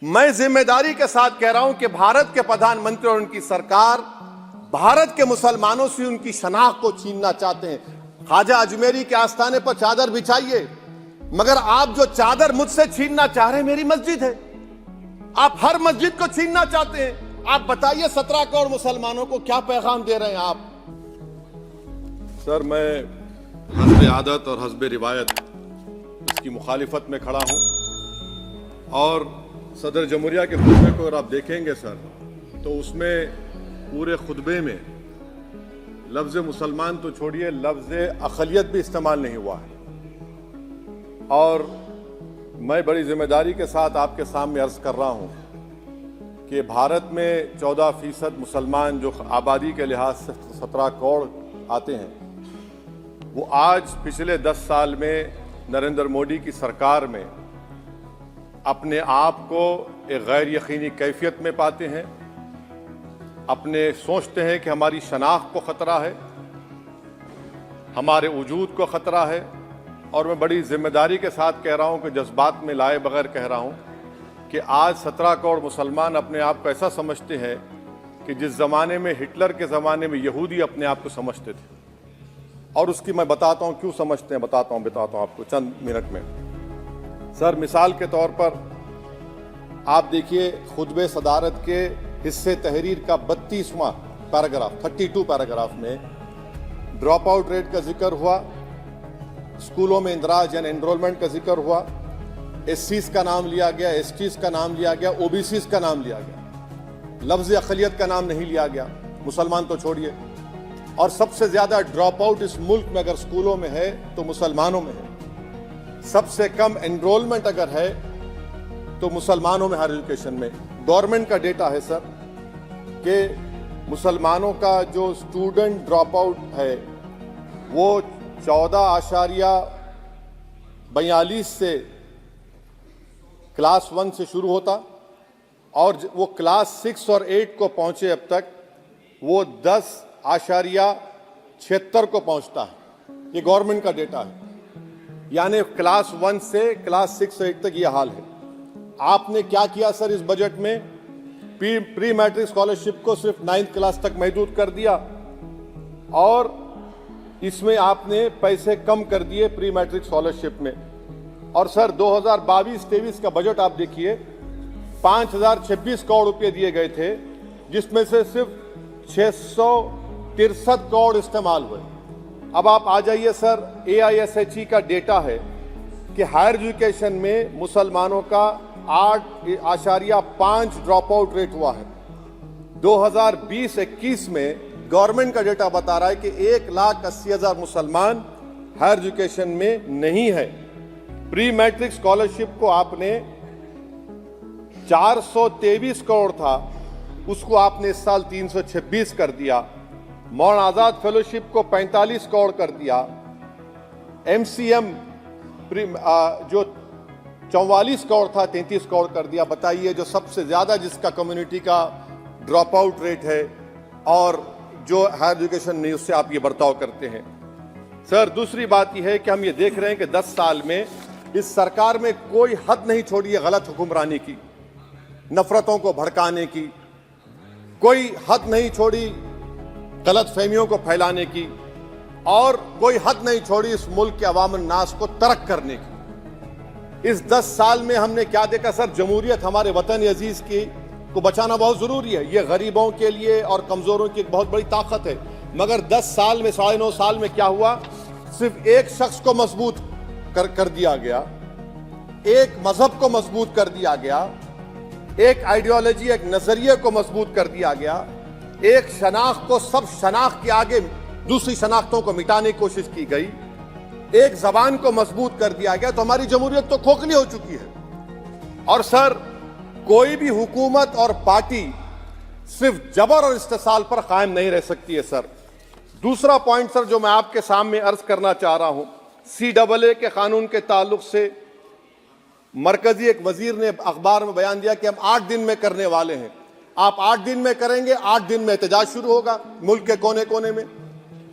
मैं जिम्मेदारी के साथ कह रहा हूं कि भारत के प्रधानमंत्री और उनकी सरकार भारत के मुसलमानों से उनकी शनाख्त को छीनना चाहते हैं। ख्वाजा अजमेरी के आस्थाने पर चादर बिछाइए, मगर आप जो चादर मुझसे छीनना चाह रहे हैं मेरी मस्जिद है, आप हर मस्जिद को छीनना चाहते हैं। आप बताइए 17 करोड़ मुसलमानों को क्या पैगाम दे रहे हैं आप। सर, मैं हस्बे आदत और हस्बे रिवायत इसकी मुखालिफत में खड़ा हूं और सदर जमहूरिया के खुतबे को अगर आप देखेंगे सर, तो उसमें पूरे खुतबे में लफ्ज़ मुसलमान तो छोड़िए, लफ्ज़ अक़लियत भी इस्तेमाल नहीं हुआ है। और मैं बड़ी जिम्मेदारी के साथ आपके सामने अर्ज़ कर रहा हूँ कि भारत में 14% मुसलमान जो आबादी के लिहाज से 17 करोड़ आते हैं, वो आज पिछले 10 साल में नरेंद्र मोदी की सरकार में अपने आप को एक गैर यकीनी कैफियत में पाते हैं, अपने सोचते हैं कि हमारी शनाख्त को ख़तरा है, हमारे वजूद को ख़तरा है। और मैं बड़ी जिम्मेदारी के साथ कह रहा हूं कि जज्बात में लाए बगैर कह रहा हूं कि आज 17 करोड़ मुसलमान अपने आप को ऐसा समझते हैं कि जिस ज़माने में हिटलर के ज़माने में यहूदी अपने आप को समझते थे। और उसकी मैं बताता हूं क्यों समझते हैं, बताता हूं आपको चंद मिनट में। सर, मिसाल के तौर पर आप देखिए खुतबे सदारत के हिस्से तहरीर का 32वां पैराग्राफ 32 पैराग्राफ में ड्रॉप आउट रेट का जिक्र हुआ, स्कूलों में इंदराज यानी एनरोलमेंट का जिक्र हुआ, एससीज का नाम लिया गया, एसटीज का नाम लिया गया, ओबीसीज का नाम लिया गया, लफ्ज़ अक़लियत का नाम नहीं लिया गया, मुसलमान तो छोड़िए। और सबसे ज़्यादा ड्रॉप आउट इस मुल्क में अगर स्कूलों में है तो मुसलमानों में है। सबसे कम एनरोलमेंट अगर है तो मुसलमानों में हायर एजुकेशन में। गवर्नमेंट का डेटा है सर कि मुसलमानों का जो स्टूडेंट ड्रॉप आउट है वो 14.42 से क्लास 1 से शुरू होता और वो क्लास 6 और 8 को पहुंचे अब तक वो 10.76 को पहुंचता है। ये गवर्नमेंट का डेटा है, यानी क्लास 1 से क्लास 6 से 8 तक ये हाल है। आपने क्या किया सर इस बजट में? प्री मैट्रिक स्कॉलरशिप को सिर्फ 9th क्लास तक महदूद कर दिया और इसमें आपने पैसे कम कर दिए प्री मैट्रिक स्कॉलरशिप में। और सर 2022-23 का बजट आप देखिए, 5026 करोड़ रुपए दिए गए थे, जिसमें से सिर्फ 663 करोड़ इस्तेमाल हुए। अब आप आ जाइए सर, AISHE का डेटा है कि हायर एजुकेशन में मुसलमानों का 8.5 ड्रॉप आउट रेट हुआ है। 2020-21 में गवर्नमेंट का डेटा बता रहा है कि 1,80,000 मुसलमान हायर एजुकेशन में नहीं है। प्री मैट्रिक स्कॉलरशिप को आपने 423 करोड़ था, उसको आपने इस साल 326 कर दिया। मौलाना आज़ाद फेलोशिप को 45 करोड़ कर दिया। MCM जो 44 करोड़ था 33 करोड़ कर दिया। बताइए, जो सबसे ज़्यादा जिसका कम्युनिटी का ड्रॉप आउट रेट है और जो हायर एजुकेशन नहीं, उससे आप ये बर्ताव करते हैं। सर, दूसरी बात यह है कि हम ये देख रहे हैं कि 10 साल में इस सरकार में कोई हद नहीं छोड़ी है गलत हुक्मरानी की, नफरतों को भड़काने की, कोई हद नहीं छोड़ी गलत फहमियों को फैलाने की, और कोई हद नहीं छोड़ी इस मुल्क के अवाम नास को तर्क करने की। इस 10 साल में हमने क्या देखा सर? जमहूरियत हमारे वतन अजीज की को बचाना बहुत जरूरी है, ये गरीबों के लिए और कमजोरों की एक बहुत बड़ी ताकत है। मगर 10 साल में 9.5 साल में क्या हुआ? सिर्फ एक शख्स को मजबूत कर दिया गया, एक मजहब को मजबूत कर दिया गया, एक आइडियोलॉजी, एक नजरिए को मजबूत कर दिया गया, एक शनाख्त को सब शनाख्त के आगे दूसरी शनाख्तों को मिटाने की कोशिश की गई, एक जबान को मजबूत कर दिया गया। तो हमारी जमहूरियत तो खोखली हो चुकी है। और सर, कोई भी हुकूमत और पार्टी सिर्फ जबर और इस्तेसाल पर कायम नहीं रह सकती है सर। दूसरा पॉइंट सर जो मैं आपके सामने अर्ज करना चाह रहा हूं, CAA के कानून के ताल्लुक से मरकजी एक वजीर ने अखबार में बयान दिया कि हम 8 दिन में करने वाले हैं। आप 8 दिन में करेंगे, 8 दिन में एहतजाज शुरू होगा मुल्क के कोने कोने में।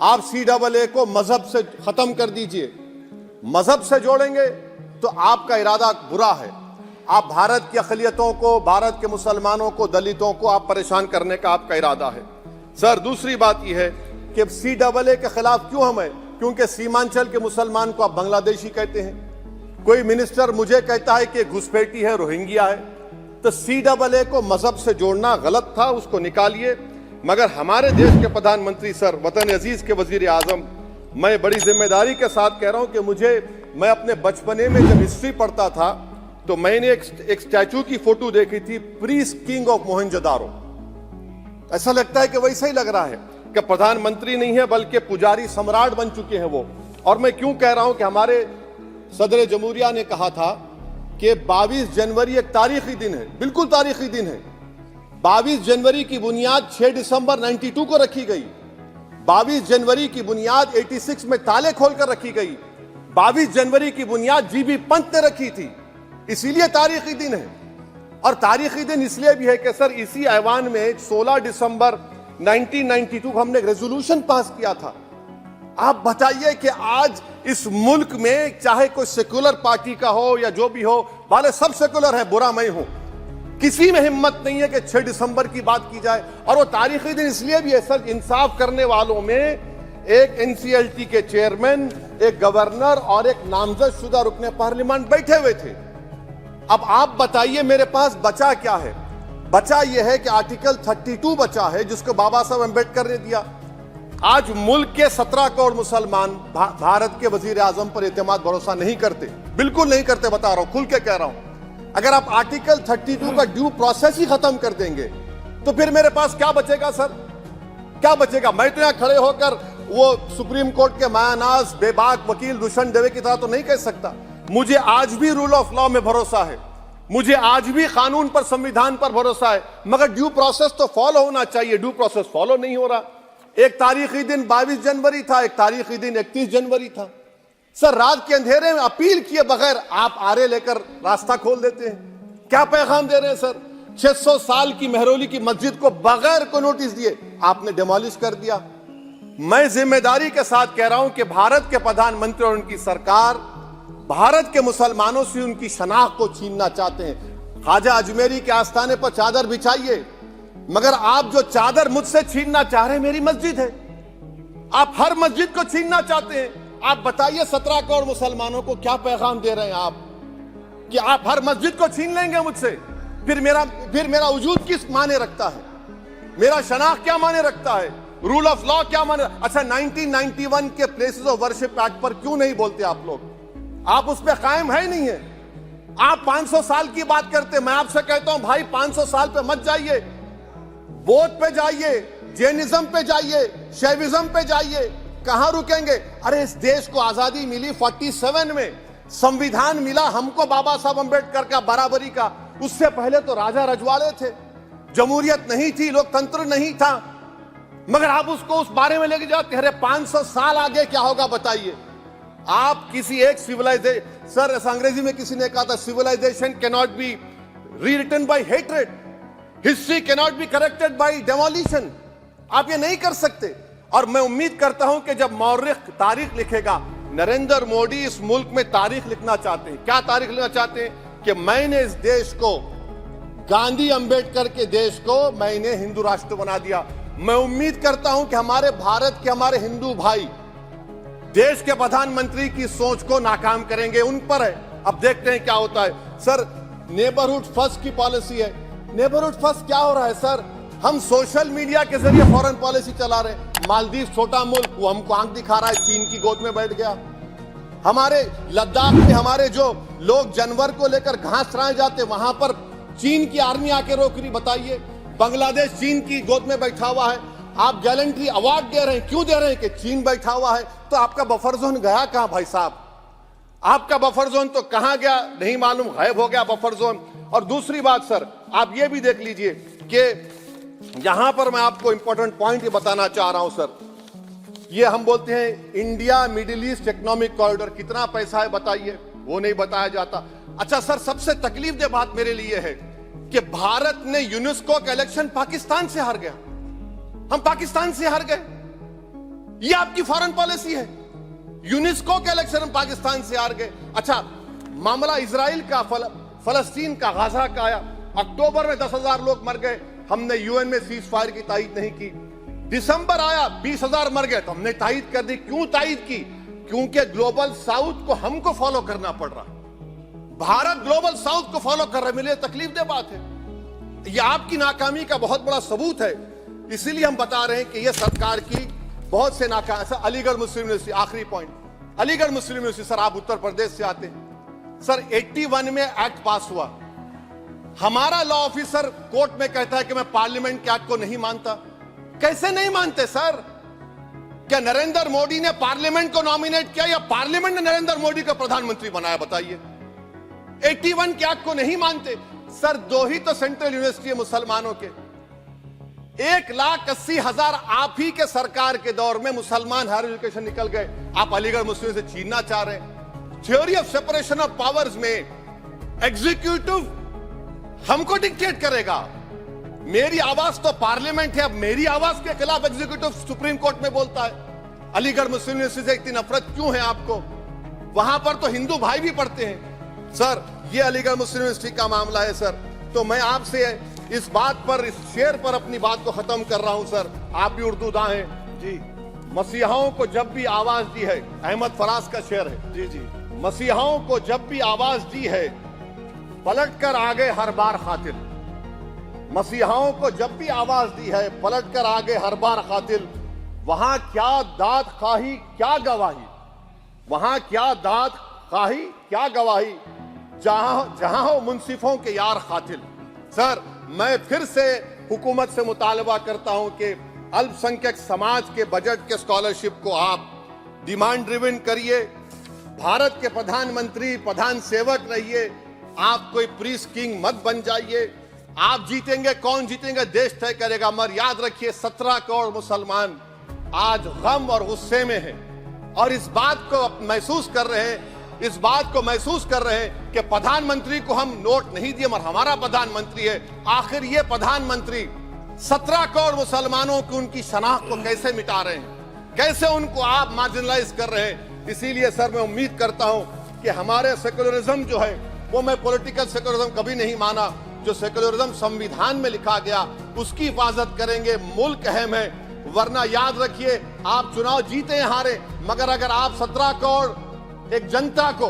आप CAA को मजहब से खत्म कर दीजिए, मजहब से जोड़ेंगे तो आपका इरादा बुरा है। आप भारत की अक़लियतों को, भारत के मुसलमानों को, दलितों को आप परेशान करने का आपका इरादा है। सर दूसरी बात यह है कि CAA के खिलाफ क्यों हम हैं? क्योंकि सीमांचल के मुसलमान को आप बांग्लादेशी कहते हैं। कोई मिनिस्टर मुझे कहता है कि घुसपैठी है, रोहिंग्या है। तो CAA को मजहब से जोड़ना गलत था, उसको निकालिए। मगर हमारे देश के प्रधानमंत्री सर, वतन अजीज के वजीर आजम, मैं बड़ी जिम्मेदारी के साथ कह रहा हूं कि मैं अपने बचपने में जब हिस्ट्री पढ़ता था तो मैंने एक स्टैचू की फोटो देखी थी, प्रीस्ट किंग ऑफ मोहनजोदारो। ऐसा लगता है कि वैसा ही लग रहा है कि प्रधानमंत्री नहीं है बल्कि पुजारी सम्राट बन चुके हैं वो। और मैं क्यों कह रहा हूं कि हमारे सदर जमहूरिया ने कहा था कि 22 जनवरी एक तारीखी दिन है, बिल्कुल तारीखी दिन है। 22 जनवरी की बुनियाद 6 दिसंबर 92 को रखी गई। 22 जनवरी की बुनियाद 86 में ताले खोलकर रखी गई। 22 जनवरी की बुनियाद जीबी पंत ने रखी थी, इसीलिए तारीखी दिन है। और तारीखी दिन इसलिए भी है कि सर इसी ऐवान में 16 दिसंबर 1992 को हमने एक रेजोल्यूशन पास किया था। आप बताइए कि आज इस मुल्क में चाहे कोई सेकुलर पार्टी का हो या जो भी हो, वाले सब सेकुलर है, बुरा मैं हूं, किसी में हिम्मत नहीं है कि 6 दिसंबर की बात की जाए। और वो तारीखी दिन इसलिए भी है सर, इंसाफ करने वालों में एक NCLT के चेयरमैन, एक गवर्नर और एक नामजद शुदा रुकने पार्लियामेंट बैठे हुए थे। अब आप बताइए मेरे पास बचा क्या है? बचा यह है कि आर्टिकल 32 बचा है जिसको बाबा साहब अम्बेडकर ने दिया। आज मुल्क के 17 करोड़ मुसलमान भारत के वजीर आजम पर एतमाद भरोसा नहीं करते, बिल्कुल नहीं करते, बता रहा हूं, खुल के कह रहा हूं। अगर आप आर्टिकल 32 का ड्यू प्रोसेस ही खत्म कर देंगे तो फिर मेरे पास क्या बचेगा सर? क्या बचेगा? मैं तो यहां खड़े होकर वो सुप्रीम कोर्ट के मायानाज बेबाक वकील दुष्यंत दवे की तरह तो नहीं कह सकता। मुझे आज भी रूल ऑफ लॉ में भरोसा है, मुझे आज भी कानून पर, संविधान पर भरोसा है, मगर ड्यू प्रोसेस तो फॉलो होना चाहिए। ड्यू प्रोसेस फॉलो नहीं हो रहा। एक तारीखी दिन 22 जनवरी था, एक तारीखी दिन 31 जनवरी था। सर रात के अंधेरे में अपील किए बगैर आप आरे लेकर रास्ता खोल देते हैं। क्या पैगाम दे रहे हैं सर? 600 साल की मेहरौली की मस्जिद को बगैर को नोटिस दिए आपने डिमोलिश कर दिया। मैं जिम्मेदारी के साथ कह रहा हूं कि भारत के प्रधानमंत्री और उनकी सरकार भारत के मुसलमानों से उनकी शनाख्त को छीनना चाहते हैं। ख्वाजा अजमेरी के आस्थाने पर चादर बिछाइए, मगर आप जो चादर मुझसे छीनना चाह रहे हैं मेरी मस्जिद है, आप हर मस्जिद को छीनना चाहते हैं। आप बताइए 17 करोड़ मुसलमानों को क्या पैगाम दे रहे हैं आप कि आप हर मस्जिद को छीन लेंगे मुझसे? फिर मेरा वजूद किस माने रखता है? मेरा शनाख्त क्या माने रखता है? रूल ऑफ लॉ क्या माने? अच्छा 1991 के प्लेसेस ऑफ वर्शिप एक्ट पर क्यों नहीं बोलते आप लोग? आप उस पर कायम है नहीं है। आप 500 साल की बात करते, मैं आपसे कहता हूं भाई 500 साल पे मत जाइए, बौद्ध पे जाइए, जैनिज्म पे जाइए, शैविज्म पे जाइए, कहां रुकेंगे? अरे इस देश को आजादी मिली 47 में, संविधान मिला हमको बाबा साहब अम्बेडकर का बराबरी का। उससे पहले तो राजा रजवाड़े थे, जमहूरियत नहीं थी, लोकतंत्र नहीं था, मगर आप उसको उस बारे में लेके जाते। अरे 500 साल आगे क्या होगा बताइए? आप किसी एक सिविलाइजेशन, सर अंग्रेजी में किसी ने कहा था civilization can not be rewritten by hatred, history can not be corrected by demolition. आप ये नहीं कर सकते। और मैं उम्मीद करता हूं कि जब मौर्रिख तारीख लिखेगा, नरेंद्र मोदी इस मुल्क में तारीख लिखना चाहते हैं। क्या तारीख लिखना चाहते हैं? कि मैंने इस देश को, गांधी अंबेडकर के देश को मैंने हिंदू राष्ट्र बना दिया। मैं उम्मीद करता हूं कि हमारे भारत के हमारे हिंदू भाई देश के प्रधानमंत्री की सोच को नाकाम करेंगे, उन पर है। अब देखते हैं क्या होता है। सर नेबरहुड फर्स्ट की पॉलिसी है। नेबरहुड फर्स्ट क्या हो रहा है सर? हम सोशल मीडिया के जरिए फॉरेन पॉलिसी चला रहे हैं। मालदीव छोटा मुल्क, वो हमको आंख दिखा रहा है, चीन की गोद में बैठ गया। हमारे लद्दाख में हमारे जो लोग जानवर को लेकर घास चराए जाते, वहां पर चीन की आर्मी आके रोक रही। बताइए, बांग्लादेश चीन की गोद में बैठा हुआ है। आप गैलेंट्री अवार्ड दे रहे हैं, क्यों दे रहे हैं? कि चीन बैठा हुआ है। तो आपका बफर जोन गया कहां भाई साहब? आपका बफर जोन तो कहां गया नहीं मालूम, गायब हो गया बफर जोन। और दूसरी बात सर, आप ये भी देख लीजिए कि यहां पर मैं आपको इंपॉर्टेंट पॉइंट ये बताना चाह रहा हूं सर। ये हम बोलते हैं India middle east economic corridor, कितना पैसा है बताइए? वो नहीं बताया जाता। अच्छा सर, सबसे तकलीफ दे बात मेरे लिए है कि भारत ने यूनेस्को का इलेक्शन पाकिस्तान से हार गया। हम पाकिस्तान से हार गए, ये आपकी फॉरेन पॉलिसी है। यूनेस्को के इलेक्शन हम पाकिस्तान से हार गए। अच्छा, मामला इजराइल का फलस्तीन का, गाजा का आया। अक्टूबर में 10,000 लोग मर गए, हमने यूएन में सीज फायर की तायीद नहीं की। दिसंबर आया 20,000 मर गए, तो हमने तायीद कर दी। क्यों तायीद की? क्योंकि ग्लोबल साउथ को हमको फॉलो करना पड़ रहा। भारत ग्लोबल साउथ को फॉलो कर रहा है। मेरे तकलीफ दे बात है, यह आपकी नाकामी का बहुत बड़ा सबूत है। इसीलिए हम बता रहे हैं कि यह सरकार की बहुत से नाकाम। अलीगढ़ मुस्लिम यूनिवर्सिटी, आखिरी पॉइंट, अलीगढ़ मुस्लिम यूनिवर्सिटी। सर आप उत्तर प्रदेश से आते हैं सर, 81 में एक्ट पास हुआ। हमारा लॉ ऑफिसर कोर्ट में कहता है कि मैं पार्लियामेंट के एक्ट को नहीं मानता। कैसे नहीं मानते सर? क्या नरेंद्र मोदी ने पार्लियामेंट को नॉमिनेट किया या पार्लियामेंट ने नरेंद्र मोदी को प्रधानमंत्री बनाया? बताइए। 81 के एक्ट को नहीं मानते सर। 2 ही तो सेंट्रल यूनिवर्सिटी है मुसलमानों के। 1,80,000 आप ही के सरकार के दौर में मुसलमान हायर एजुकेशन निकल गए। आप अलीगढ़ मुस्लिम से छीनना चाह रहे हैं। Theory of separation of powers में एग्जीक्यूटिव हमको डिक्टेट करेगा। मेरी आवाज तो पार्लियामेंट है, अब मेरी आवाज के खिलाफ एग्जीक्यूटिव सुप्रीम कोर्ट में बोलता है। अलीगढ़ मुस्लिम यूनिवर्सिटी से इतनी नफरत क्यों है आपको? वहां पर तो हिंदू भाई भी पढ़ते हैं सर। ये अलीगढ़ मुस्लिम यूनिवर्सिटी का मामला है सर। तो मैं आपसे इस बात पर, इस शेर पर अपनी बात को खत्म कर रहा हूं सर। आप भी उर्दू दां हैं जी। मसीहाओं को जब भी आवाज दी है, अहमद फराज का शेर है जी जी। मसीहाओं को जब भी आवाज दी है, पलट कर आ गए हर बार कातिल। मसीहाओं को जब भी आवाज दी है, पलट कर आ गए हर बार कातिल। वहां क्या दाद खाही क्या गवाही, वहां क्या दाद खाही क्या गवाही, जहां हो मुंसिफों के यार कातिल। सर मैं फिर से हुकूमत से मुतालबा करता हूं कि अल्पसंख्यक समाज के बजट के स्कॉलरशिप को आप डिमांड ड्रिवन करिए। भारत के प्रधानमंत्री, प्रधान सेवक रहिए। आप कोई प्रीस किंग मत बन जाइए। आप जीतेंगे, कौन जीतेंगे देश तय करेगा। मगर याद रखिए 17 करोड़ मुसलमान आज गम और गुस्से में हैं और इस बात को महसूस कर रहे हैं, इस बात को महसूस कर रहे हैं कि प्रधानमंत्री को हम नोट नहीं दिए मगर हमारा प्रधानमंत्री है। आखिर ये प्रधानमंत्री 17 करोड़ मुसलमानों की उनकी शनाख्त को कैसे मिटा रहे हैं, कैसे उनको आप मार्जिनलाइज कर रहे हैं। इसीलिए सर मैं उम्मीद करता हूं कि हमारे सेकुलरिज्म जो है, वो मैं पॉलिटिकल सेकुलरिज्म कभी नहीं माना। जो सेकुलरिज्म संविधान में लिखा गया उसकी हिफाजत करेंगे। मुल्क अहम है, वरना याद रखिए आप चुनाव जीते या हारे, मगर अगर आप 17 करोड़ एक जनता को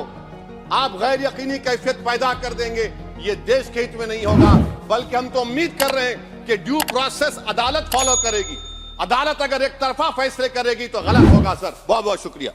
आप गैर यकीनी कैफियत पैदा कर देंगे, ये देश के हित में नहीं होगा। बल्कि हम तो उम्मीद कर रहे हैं कि ड्यू प्रोसेस अदालत फॉलो करेगी। अदालत अगर एक तरफा फैसले करेगी तो गलत होगा सर। बहुत बहुत शुक्रिया।